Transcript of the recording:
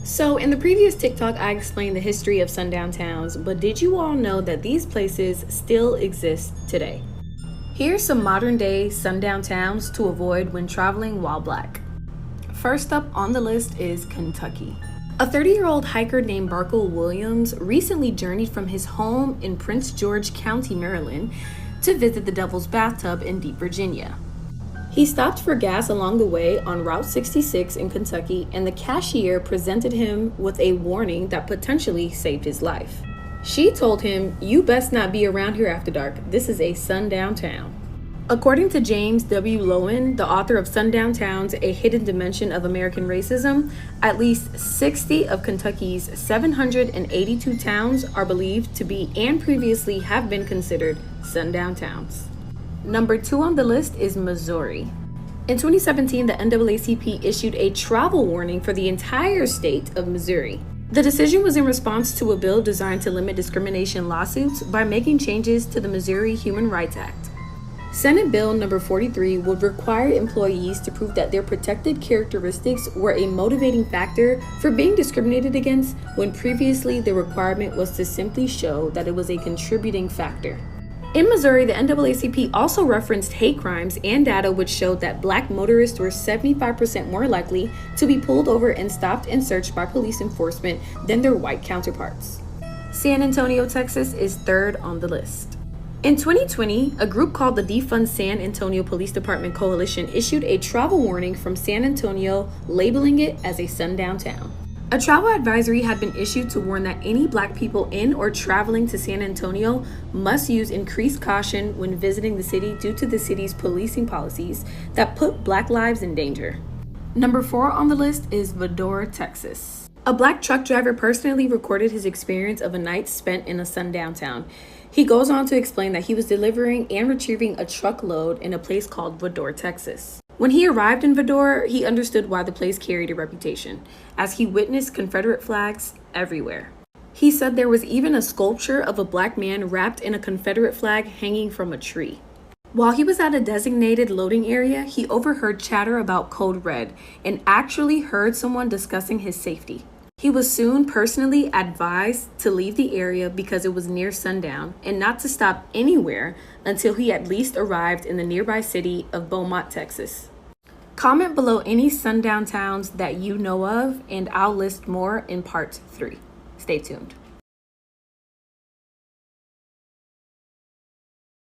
So, in the previous TikTok, I explained the history of sundown towns, but did you all know that these places still exist today? Here's some modern day sundown towns to avoid when traveling while black. First up on the list is Kentucky. A 30-year-old hiker named Barkle Williams recently journeyed from his home in Prince George County, Maryland, to visit the Devil's Bathtub in Deep Virginia. He stopped for gas along the way on Route 66 in Kentucky, and the cashier presented him with a warning that potentially saved his life. She told him, "You best not be around here after dark. This is a sundown town." According to James W. Loewen, the author of Sundown Towns, A Hidden Dimension of American Racism, at least 60 of Kentucky's 782 towns are believed to be and previously have been considered sundown towns. Number 2 on the list is Missouri. In 2017, the NAACP issued a travel warning for the entire state of Missouri. The decision was in response to a bill designed to limit discrimination lawsuits by making changes to the Missouri Human Rights Act. Senate Bill number 43 would require employees to prove that their protected characteristics were a motivating factor for being discriminated against, when previously the requirement was to simply show that it was a contributing factor. In Missouri, the NAACP also referenced hate crimes and data which showed that black motorists were 75% more likely to be pulled over and stopped and searched by police enforcement than their white counterparts. San Antonio, Texas is third on the list. In 2020, a group called the Defund San Antonio Police Department Coalition issued a travel warning from San Antonio, labeling it as a sundown town. A travel advisory had been issued to warn that any black people in or traveling to San Antonio must use increased caution when visiting the city due to the city's policing policies that put black lives in danger. Number 4 on the list is Vador, Texas. A black truck driver personally recorded his experience of a night spent in a sundown town. He goes on to explain that he was delivering and retrieving a truckload in a place called Vador, Texas. When he arrived in Vador, he understood why the place carried a reputation, as he witnessed Confederate flags everywhere. He said there was even a sculpture of a black man wrapped in a Confederate flag hanging from a tree. While he was at a designated loading area, he overheard chatter about Code Red and actually heard someone discussing his safety. He was soon personally advised to leave the area because it was near sundown and not to stop anywhere until he at least arrived in the nearby city of Beaumont, Texas. Comment below any sundown towns that you know of, and I'll list more in part 3. Stay tuned.